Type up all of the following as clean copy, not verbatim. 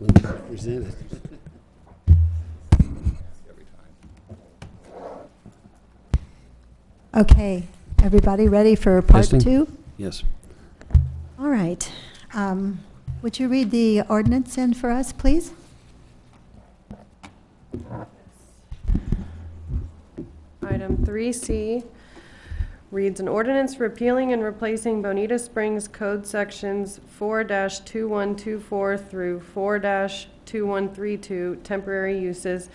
when you present it. Okay, everybody ready for part Testing? 2? Yes. All right. Would you read the ordinance in for us, please? Item 3C reads an ordinance repealing and replacing Bonita Springs Code Sections 4-2124 through 4-2132, temporary uses,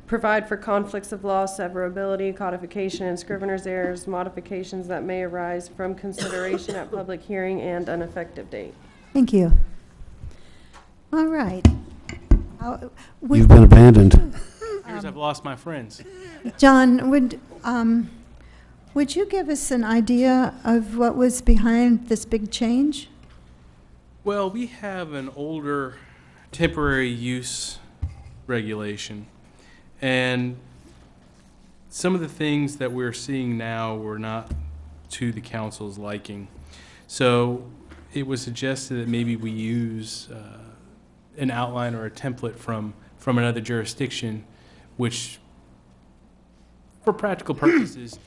provide for conflicts of law, severability, codification, and scrivener's errors, modifications that may arise from consideration at public hearing, and an effective date. Thank you. All right. You've been abandoned. Here's I've lost my friends. John, would you give us an idea of what was behind this big change? Well, we have an older temporary use regulation, and some of the things that we're seeing now were not to the council's liking. So it was suggested that maybe we use an outline or a template from another jurisdiction, which, for practical purposes,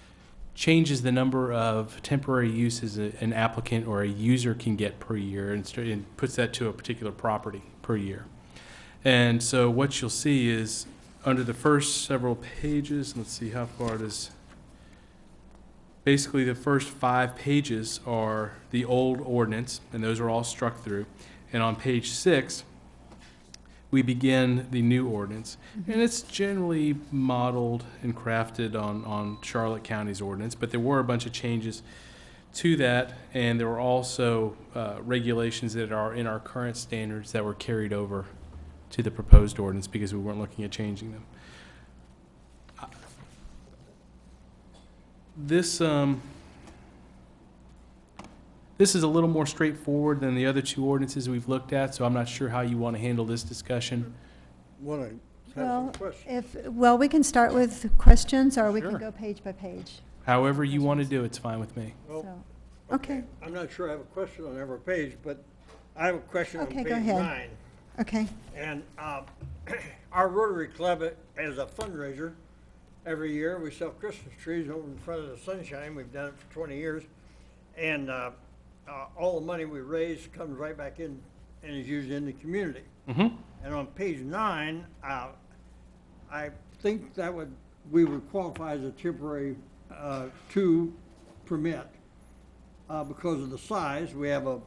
changes the number of temporary uses an applicant or a user can get per year and puts that to a particular property per year. And so what you'll see is under the first several pages, let's see how far it is. Basically, the first 5 pages are the old ordinance, and those are all struck through. And on page 6, we begin the new ordinance. And it's generally modeled and crafted on Charlotte County's ordinance, but there were a bunch of changes to that, and there were also regulations that are in our current standards that were carried over to the proposed ordinance because we weren't looking at changing them. This is a little more straightforward than the other 2 ordinances we've looked at, so I'm not sure how you want to handle this discussion. Want to have some questions? We can start with questions, or we can Sure. go page by page. However you want to do it's fine with me. Well, So, okay, I'm not sure I have a question on every page, but I have a question on Okay, page go ahead. 9. okay. And our Rotary Club, as a fundraiser, every year we sell Christmas trees over in front of the Sunshine. We've done it for 20 years. And all the money we raise comes right back in and is used in the community. Mm-hmm. And on page 9, I think that we would qualify as a temporary 2 permit because of the size. We have a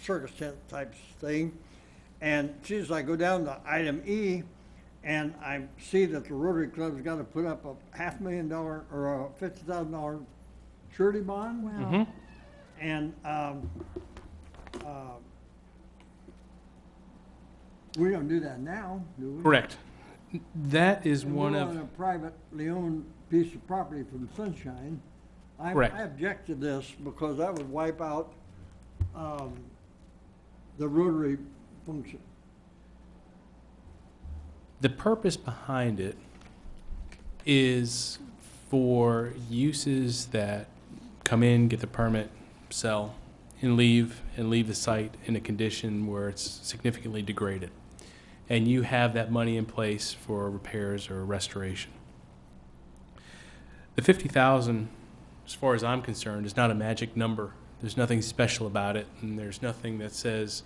circus tent type thing. And geez, I go down to item E, and I see that the Rotary Club's got to put up a $500,000 or a $50,000 surety bond. Wow. Mm-hmm. And we don't do that now, do we? Correct. That is And one we're of... on a privately owned piece of property from Sunshine. I Correct. object to this because that would wipe out the Rotary function. The purpose behind it is for uses that come in, get the permit, sell, and leave the site in a condition where it's significantly degraded. And you have that money in place for repairs or restoration. The $50,000, as far as I'm concerned, is not a magic number. There's nothing special about it, and there's nothing that says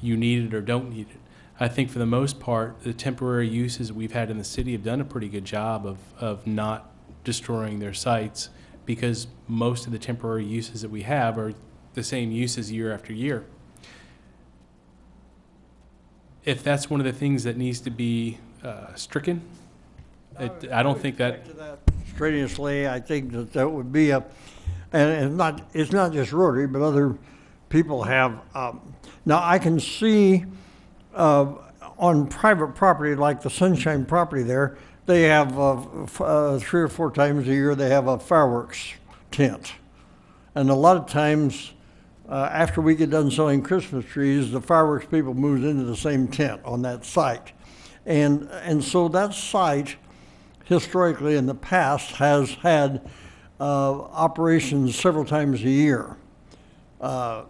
you need it or don't need it. I think for the most part, the temporary uses we've had in the city have done a pretty good job of not destroying their sites, because most of the temporary uses that we have are the same uses year after year. If that's one of the things that needs to be stricken, I don't think that... Back to that strenuously, I think that would be and it's not just Rotary, but other people have. Now, I can see on private property, like the Sunshine property there, they have 3 or 4 times a year, they have a fireworks tent. And a lot of times, after we get done selling Christmas trees, the fireworks people move into the same tent on that site. And so that site, historically in the past, has had operations several times a year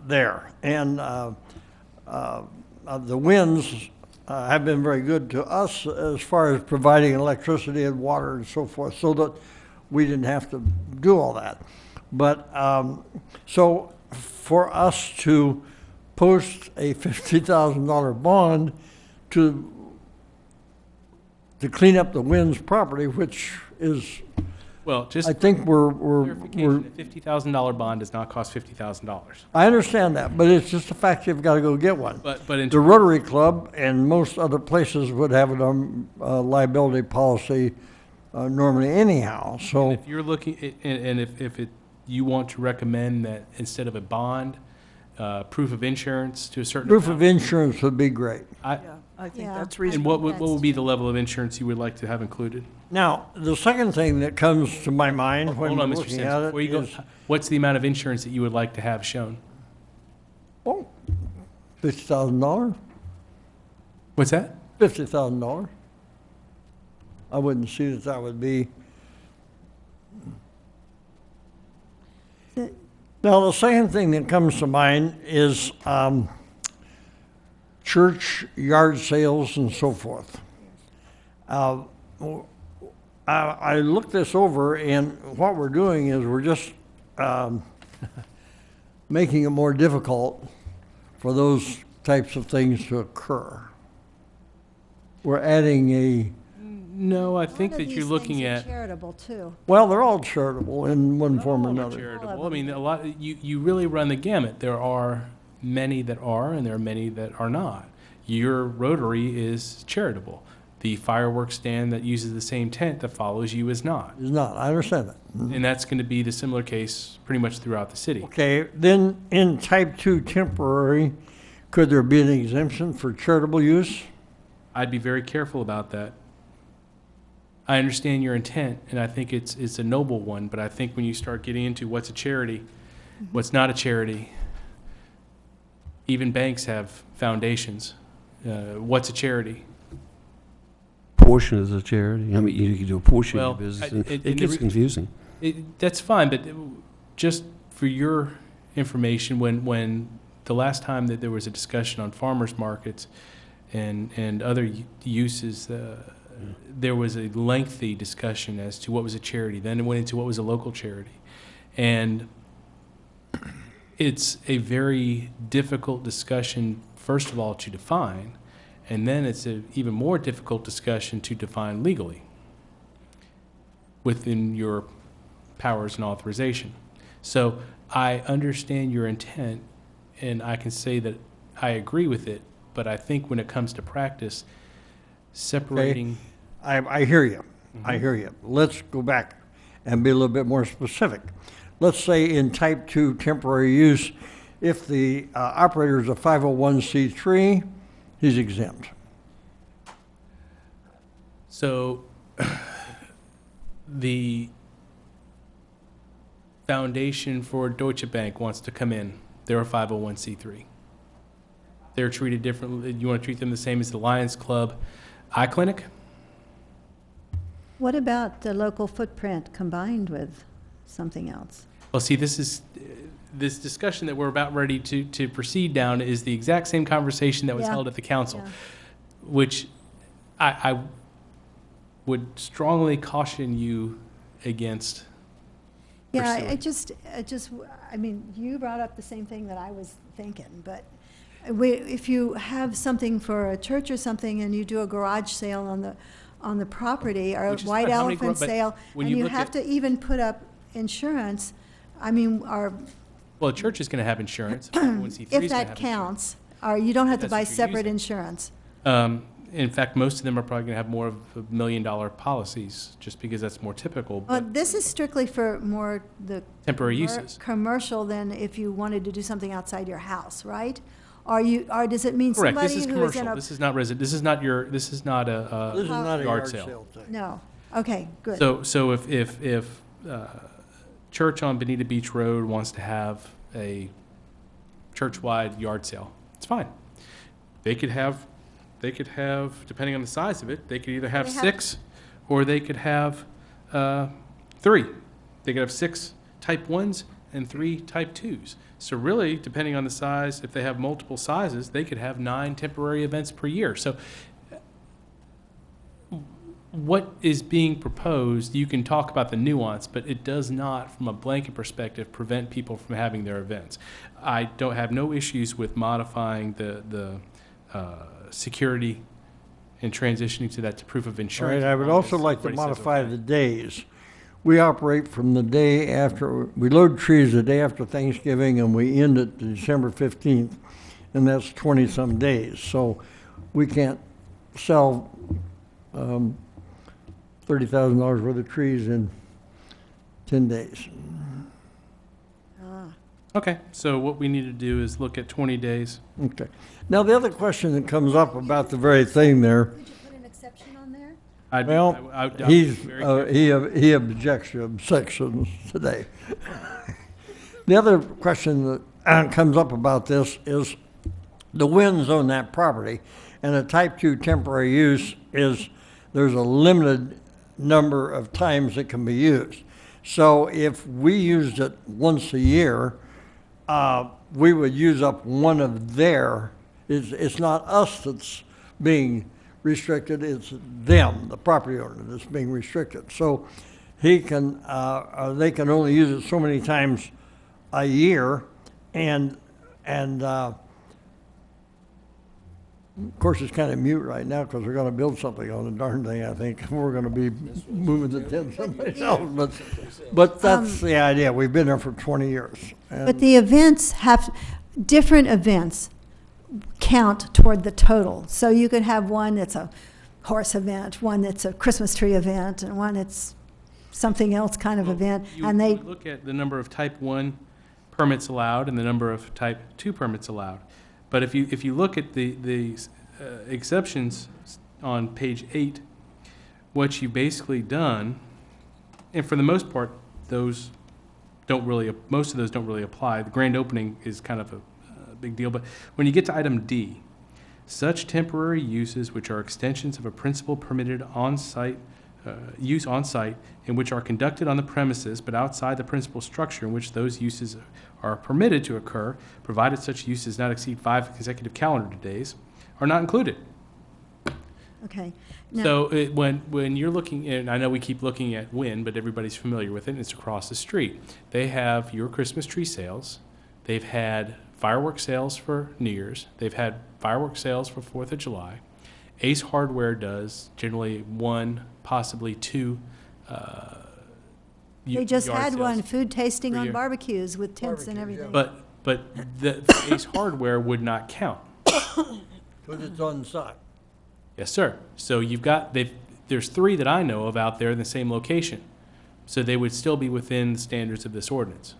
there. And the winds have been very good to us as far as providing electricity and water and so forth, so that we didn't have to do all that. But, so for us to post a $50,000 bond to clean up the Wynn's property, which is, Well, just I think we're, clarification, a $50,000 bond does not cost $50,000. I understand that, but it's just a fact you've got to go get one. But in The Rotary Club and most other places would have a liability policy normally anyhow, so. if you're looking, and if you want to recommend that instead of a bond, proof of insurance to a certain Proof of amount, insurance would be great. Yeah, I think Yeah. that's And reasonable. what would be the level of insurance you would like to have included? Now, the second thing that comes to my mind when Hold on, Mr. looking Sims, at before it you go, is, what's the amount of insurance that you would like to have shown? oh, $50,000, What's that? $50,000. I wouldn't see that would be. The- Now, the second thing that comes to mind is church yard sales and so forth. I looked this over, and what we're doing is we're just making it more difficult for those types of things to occur. We're adding a, No, I A think lot of that you're these looking things are at. charitable too. well, they're all charitable in one form or All are another. charitable. I mean, a lot, you really run the gamut. There are many that are, and there are many that are not. Your Rotary is charitable. The fireworks stand that uses the same tent that follows you is not. It's not, I understand that. And that's going to be the similar case pretty much throughout the city. Okay, then in type 2 temporary, could there be an exemption for charitable use? I'd be very careful about that. I understand your intent, and I think it's a noble one, but I think when you start getting into what's a charity, what's not a charity, even banks have foundations. What's a charity? Portion is a charity. I mean, you can do a portion of Well, your business. I- and it- It gets confusing. That's fine, but just for your information, when the last time that there was a discussion on farmers markets and other uses, there was a lengthy discussion as to what was a charity. Then it went into what was a local charity. And it's a very difficult discussion, first of all, to define, and then it's an even more difficult discussion to define legally within your powers and authorization. So I understand your intent, and I can say that I agree with it, but I think when it comes to practice, separating. I hear you. I hear you. Let's go back and be a little bit more specific. Let's say in type 2 temporary use, if the operator is a 501c3, he's exempt. So the Foundation for Deutsche Bank wants to come in. They're a 501c3. They're treated differently. You want to treat them the same as the Lions Club Eye Clinic? What about the local footprint combined with something else? Well, see, this discussion that we're about ready to proceed down is the exact same conversation that was Yeah. held at the council, Yeah. which I would strongly caution you against. Yeah, pursuing. I mean, you brought up the same thing that I was thinking, but if you have something for a church or something and you do a garage sale on the property or a Which is white fine. How many elephant but sale, when and you you look have at- to even put up insurance, I mean, Well, a church is going to have insurance. 501c3 is gonna if that have counts, or you don't have to That's buy what you're separate using. insurance. In fact, most of them are probably going to have more of $1 million policies, just because that's more typical. Well, But this is strictly for more the temporary uses. commercial than if you wanted to do something outside your house, right? Or does it mean Correct. somebody This is who is in commercial. a? This is not resident. This is not your. This is not This is a. not a yard yard sale. sale thing. No, okay, good. So if church on Bonita Beach Road wants to have a church-wide yard sale, it's fine. They could have, depending on the size of it, they could either have They have- 6 or they could have 3. They could have 6 type 1s and 3 type 2s. So really, depending on the size, if they have multiple sizes, they could have 9 temporary events per year. So what is being proposed, you can talk about the nuance, but it does not, from a blanket perspective, prevent people from having their events. I don't have no issues with modifying the security and transitioning to that to proof of All insurance. right, I would also like to Everybody says modify okay. the days. We operate from the day after, we load trees the day after Thanksgiving, and we end it December 15th, and that's 20-some days. So we can't sell $30,000 worth of trees in 10 days. Okay, so what we need to do is look at 20 days. Okay. Now, the other question that comes up about the very thing there, Could you put an exception on there? well, I'd be he's, very careful. he objects to objections today. The other question that comes up about this is the winds on that property, and a type 2 temporary use is, there's a limited number of times it can be used. So if we used it once a year, we would use up one of their, it's not us that's being restricted, it's them, the property owner, that's being restricted. So he can, they can only use it so many times a year, and of course, it's kind of mute right now because we're going to build something on the darn thing, I think. We're going to be moving the tent someplace else, but that's the idea. We've been there for 20 years. But the events have, different events count toward the total. So you could have one that's a horse event, one that's a Christmas tree event, and one that's something else kind of event. You And they, would look at the number of type 1 permits allowed and the number of type 2 permits allowed. But if you look at the exceptions on page 8, what you've basically done, and for the most part, those don't really, most of those don't really apply. The grand opening is kind of a big deal. But when you get to item D, such temporary uses which are extensions of a principal permitted on-site use on-site and which are conducted on the premises but outside the principal structure in which those uses are permitted to occur, provided such uses not exceed 5 consecutive calendar days, are not included. okay. Now, So when you're looking, and I know we keep looking at Wynn, but everybody's familiar with it, and it's across the street. They have your Christmas tree sales. They've had fireworks sales for New Year's. They've had fireworks sales for 4th of July. Ace Hardware does generally 1, possibly 2 they just yard had sales. one, food tasting per on year. barbecues with tents and everything. But the Ace Hardware would not count. Because it's on site. Yes, sir. So you've got, there's 3 that I know of out there in the same location. So they would still be within the standards of this ordinance.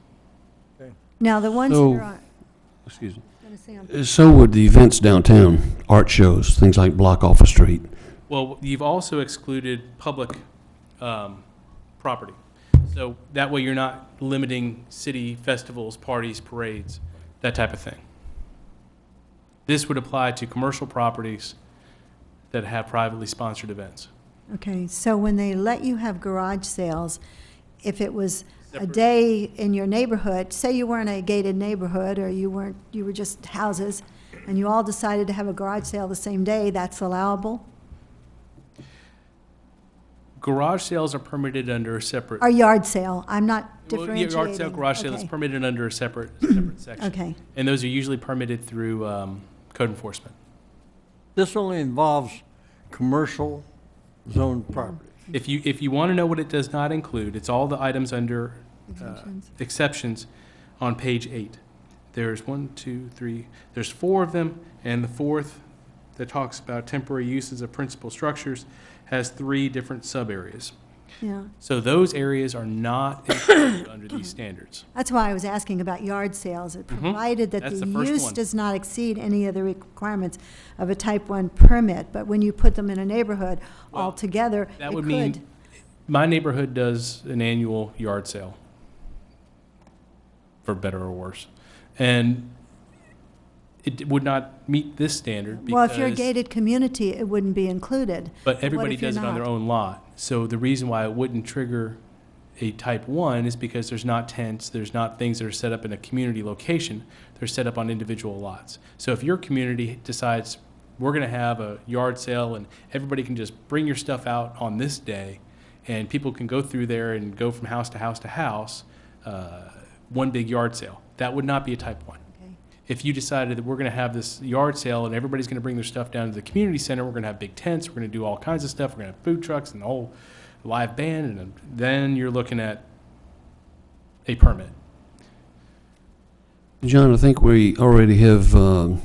Now, the ones that So- are on, Excuse me. gonna say on- So would the events downtown, art shows, things like block off a street. Well, you've also excluded public property. So that way you're not limiting city festivals, parties, parades, that type of thing. This would apply to commercial properties that have privately sponsored events. okay, so when they let you have garage sales, if it was a Separate. day in your neighborhood, say you weren't a gated neighborhood, or you were just houses, and you all decided to have a garage sale the same day, that's allowable? Garage sales are permitted under a separate. Or yard sale, I'm not Well, yeah, differentiating. yard sale, garage sale is Okay. permitted under a separate section. Okay, And those are usually permitted through code enforcement. This only involves commercial zone property. If you want to know what it does not include, it's all the items under Exemptions. exceptions on page 8. There's there's 4 of them, and the 4th that talks about temporary uses of principal structures has 3 different sub-areas. yeah. So those areas are not included under these standards. That's why I was asking about yard sales. It provided that That's the the first use one. does not exceed any of the requirements of a type 1 permit, but when you put them in a neighborhood Well, altogether, That it would could. mean, my neighborhood does an annual yard sale, for better or worse. And it would not meet this standard because. Well, if you're a gated community, it wouldn't be included. But what everybody if you're does it on their not? own lot. So the reason why it wouldn't trigger a type 1 is because there's not tents, there's not things that are set up in a community location, they're set up on individual lots. So if your community decides we're going to have a yard sale and everybody can just bring your stuff out on this day, and people can go through there and go from house to house to house, one big yard sale, that would not be a type 1. Okay. If you decided that we're going to have this yard sale and everybody's going to bring their stuff down to the community center, we're going to have big tents, we're going to do all kinds of stuff, we're going to have food trucks and the whole live band, and then you're looking at a permit. John, I think we already have an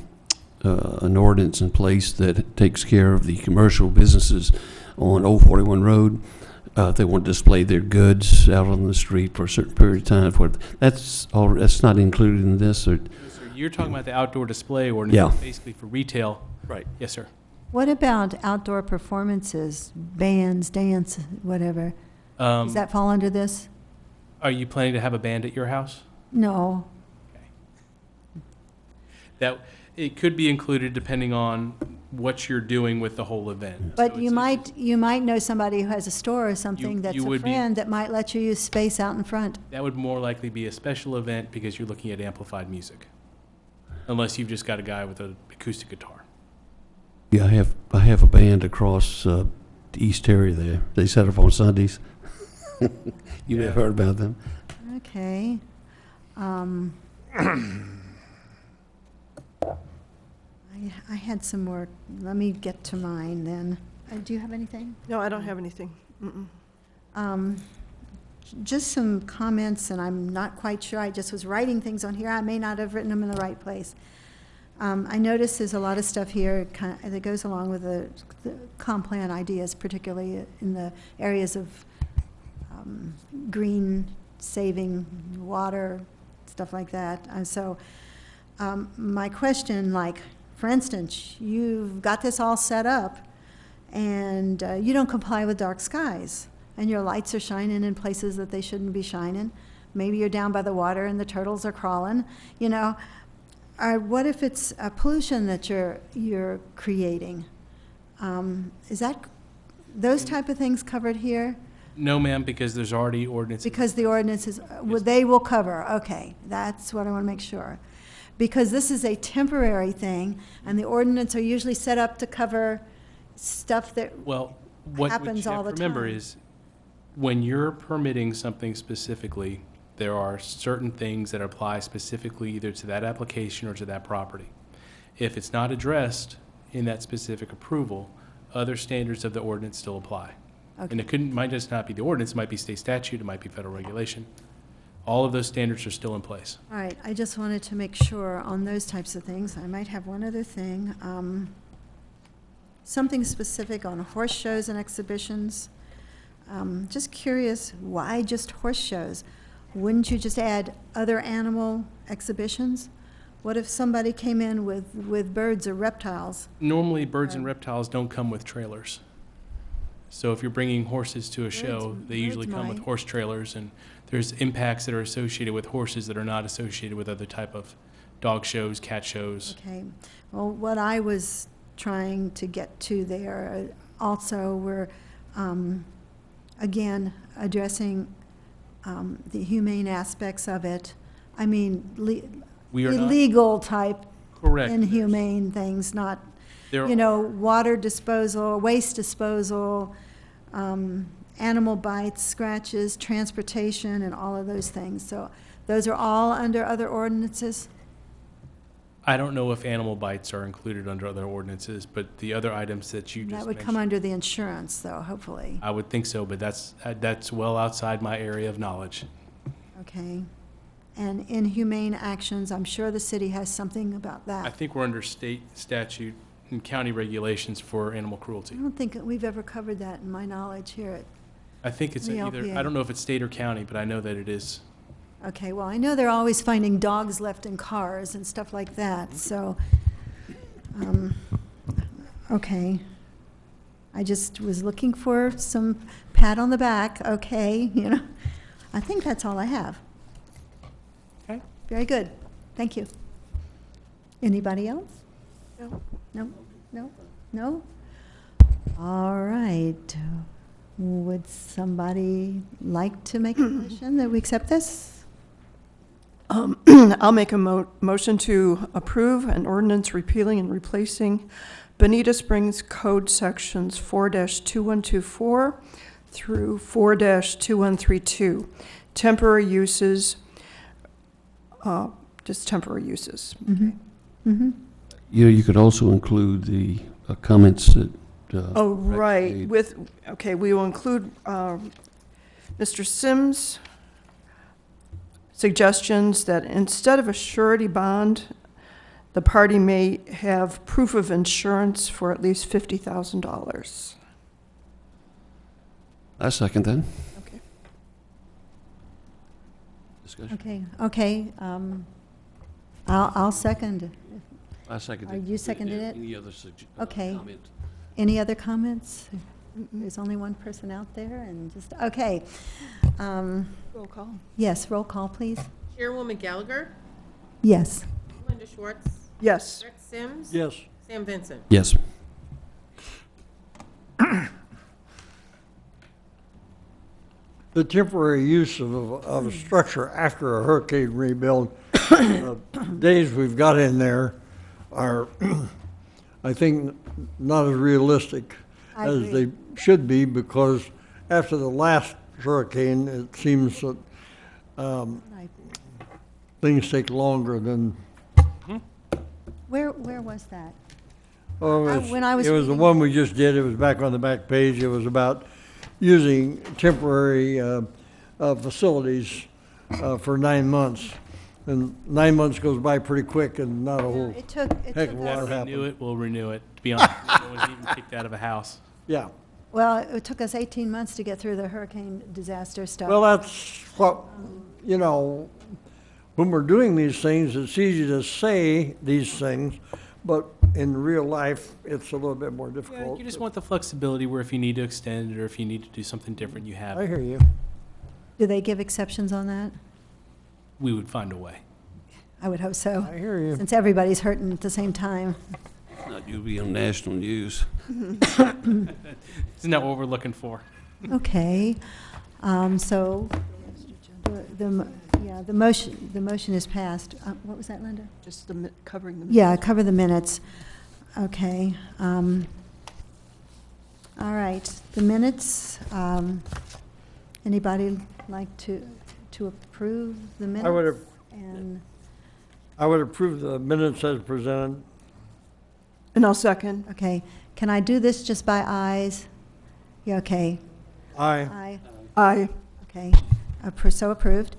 ordinance in place that takes care of the commercial businesses on Old 41 Road. If they want to display their goods out on the street for a certain period of time, that's not included in this, or? So you're talking about the outdoor display ordinance, Yeah. basically for retail. Right. Yes, sir. What about outdoor performances, bands, dance, whatever? Does that fall under this? Are you planning to have a band at your house? No. That, it could be included depending on what you're doing with the whole event. But So you it's- might know somebody who has a store or something that's you a would be- friend that might let you use space out in front. That would more likely be a special event because you're looking at amplified music. Unless you've just got a guy with an acoustic guitar. Yeah, I have a band across the East area there. They set up on Sundays. You may have heard about them. Okay. I had some more. Let me get to mine then. Do you have anything? No, I don't have anything. Just some comments, and I'm not quite sure. I just was writing things on here. I may not have written them in the right place. I notice there's a lot of stuff here that goes along with the comp plan ideas, particularly in the areas of green saving, water, stuff like that. And so my question, like, for instance, you've got this all set up, and you don't comply with dark skies, and your lights are shining in places that they shouldn't be shining. Maybe you're down by the water and the turtles are crawling, you know. What if it's a pollution that you're creating? Is that those type of things covered here? No, ma'am, because there's already ordinances. Because the ordinances, they will cover, okay, that's what I want to make sure. Because this is a temporary thing, and the ordinance are usually set up to cover stuff that, Well, what happens you all have the to remember time. is, when you're permitting something specifically, there are certain things that apply specifically either to that application or to that property. If it's not addressed in that specific approval, other standards of the ordinance still apply. And it might just not be the ordinance, it might be state statute, it might be federal regulation. All of those standards are still in place. all right, I just wanted to make sure on those types of things. I might have one other thing. Something specific on horse shows and exhibitions. Just curious, why just horse shows? Wouldn't you just add other animal exhibitions? What if somebody came in with birds or reptiles? Normally, birds and reptiles don't come with trailers. So if you're bringing horses to a show, they usually birds come with might. horse trailers, and there's impacts that are associated with horses that are not associated with other type of dog shows, cat shows. Okay, well, what I was trying to get to there also were, again, addressing the humane aspects of it. I mean, We are not illegal type correct. inhumane things, not, There you know, water disposal, waste disposal, animal bites, scratches, transportation, and all of those things. So those are all under other ordinances? I don't know if animal bites are included under other ordinances, but the other items that you just That would come mentioned, under the insurance, though, hopefully. I would think so, but that's well outside my area of knowledge. Okay. And inhumane actions, I'm sure the city has something about I that. think we're under state statute and county regulations for animal I cruelty. don't think that we've ever covered that in my knowledge here at. I think it's The either, LPA. I don't know if it's state or county, but I know that it is. Okay, well, I know they're always finding dogs left in cars and stuff like that, so, okay. I just was looking for some pat on the back, okay, you know. I think that's all I have. Okay. Very good, thank you. Anybody else? No. No? No? No? All right. Would somebody like to make a motion that we accept this? I'll make a motion to approve an ordinance repealing and replacing Bonita Springs Code Sections 4-2124 through 4-2132, temporary uses, just temporary uses. Mm-hmm. You could also include the comments that. Oh, Rex right, made. we will include Mr. Sims' suggestions that instead of a surety bond, the party may have proof of insurance for at least $50,000. I second that. Okay. Discussion. Okay, I'll second. I second Are it. you seconded it? Any other Okay. comment? Any other comments? There's only one person out there, and just, okay. Roll call. Yes, roll call, please. Chairwoman Gallagher, Yes. Linda Schwartz, Yes. Rex Sims, Yes. Sam Vincent. Yes. The temporary use of a structure after a hurricane rebuild, days we've got in there are, I think, not as realistic I as agree. they should be, because after the last hurricane, it seems that things take longer than, Where was that? oh, When I was it was the reading- one we just did, it was back on the back page, it was about using temporary facilities for 9 months. And 9 months goes by pretty quick and not a whole, It took heck of a lot us, happened. Renew it, we'll renew it. To be honest, no one's even kicked out of a house. yeah. well, it took us 18 months to get through the hurricane disaster stuff. Well, that's what, you know, when we're doing these things, it's easy to say these things, but in real life, it's a little bit more Yeah, difficult. you just want the flexibility where if you need to extend it or if you need to do something different, you have I it. hear you. Do they give exceptions on that? We would find a way. I would hope so, I hear you. since everybody's hurting at the same time. Not you'll be on national news. Isn't that what we're looking for? Okay, so, the motion is passed. What was that, Linda? Just covering the. Yeah, cover the minutes. Okay. All right, the minutes, anybody like to approve the minutes? And, I would approve the minutes as presented. And I'll second. okay, can I do this just by ayes? Yeah, okay. Aye. Aye. Aye. Okay, so approved.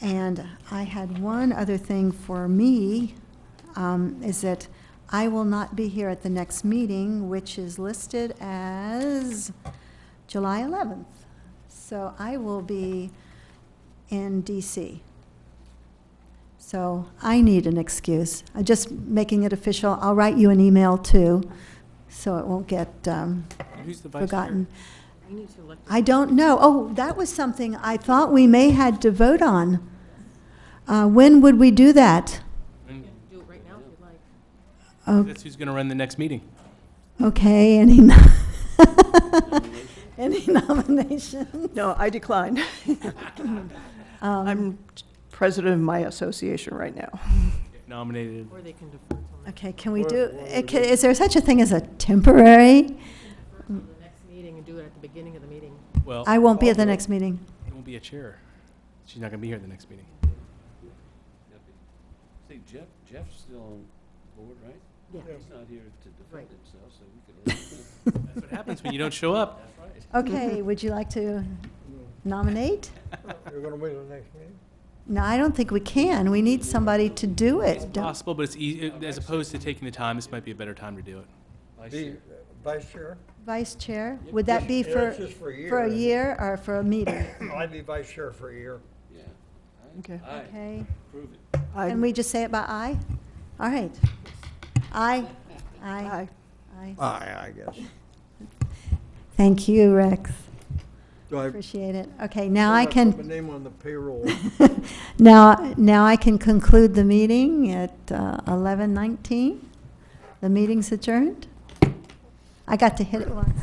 And I had one other thing for me, is that I will not be here at the next meeting, which is listed as July 11th. So I will be in DC. So I need an excuse. I'm just making it official. I'll write you an email too, so it won't get Who's the vice chair? forgotten. You need to elect. I don't know. Oh, that was something I thought we may had to vote on. When would we do that? Do it right now if you'd like. Oh, That's who's going to run the next meeting. okay, any nomination? No, I decline. I'm president of my association right now. Get nominated. Or they can defer till Okay, can we do, is there such a thing as a temporary? the next meeting and do it at the beginning of the meeting. Well, I won't be at the next meeting. it won't be a chair. She's not going to be here at the next meeting. See, Jeff's still on board, right? Yeah. He's not here to Right. defend himself, so we could. That's what happens when you don't show up. Okay, would you like to nominate? You're gonna wait till the next meeting? No, I don't think we can. We need somebody to do It's it. Don't- possible, but it's easy, as opposed to taking the time, this might be a better time to do it. The vice chair? Vice Chair, would that be Yeah, for, it's just for a year. for a year or for a meeting? I'd be vice chair for a year. Yeah. Okay. Aye. Okay, Prove it. can we just say it by aye? All right. Aye. Aye. Aye. Aye. Aye, I guess. Thank you, Rex. Do I? Appreciate it. Okay, now I Put can, my name on the payroll. now I can conclude the meeting at 11:19. The meeting's adjourned. I got to hit it once.